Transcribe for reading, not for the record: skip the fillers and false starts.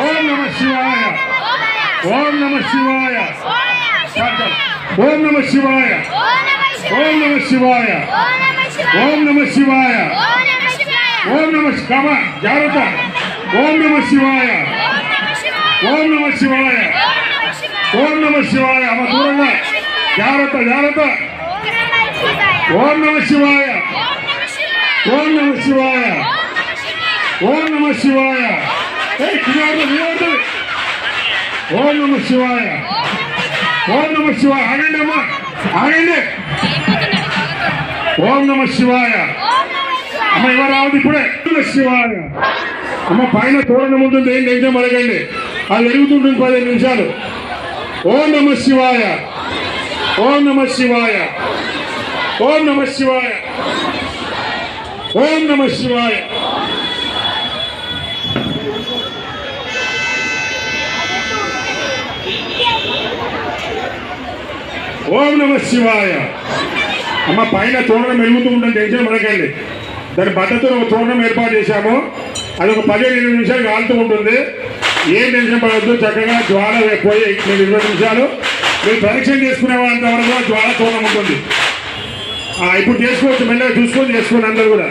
ఓం నమ శివాయ ఓం నమ శివాయ ఓం నమ శివాయ ఓం నమ శివాయ ఓం నమ శివాయ ఓం నమ కమ జాగ్రత్త ఓం నమ శివాయ ఓం నమ శివాయ ఓం నమ శివాయ అమ్మ దూరంగా జాగ్రత్త జాగ్రత్త ఓం నమ శివాయ ఓం నమ శివాయ ఓం నమ శివాయ ఓం నమ శివాయ ఓం నమ శివాయ ఆగండి అమ్మా ఆగండి ఓం నమ శివాయ అమ్మ ఎవరు రావద్దు ఇప్పుడే శివాయ అమ్మ పైన తోరణ ఉంటుంది ఏం టెన్షన్ పడకండి అది వెలుగుతుంటుంది 15 నిమిషాలు ఓం నమ శివాయ ఓం నమ శివాయ ఓం నమ శివాయ ఓం నమ శివాయ ఓం నమ శివాయ అమ్మ పైన తోరణం వెలుగుతూ ఉంటుంది టెన్షన్ పడకండి దాని భద్రతతో ఒక తోరణం ఏర్పాటు చేశాము అది ఒక 15-20 నిమిషాలు కాలుతూ ఉంటుంది ఏం టెన్షన్ పడవద్దు చక్కగా జ్వాల పోయి మీరు 20 నిమిషాలు మీరు పరీక్ష చేసుకునే వాళ్ళంత వరకు జ్వాల తోరణం ఉంటుంది ఇప్పుడు చేసుకోవచ్చు మెల్లగా చూసుకొని చేసుకోండి అందరూ కూడా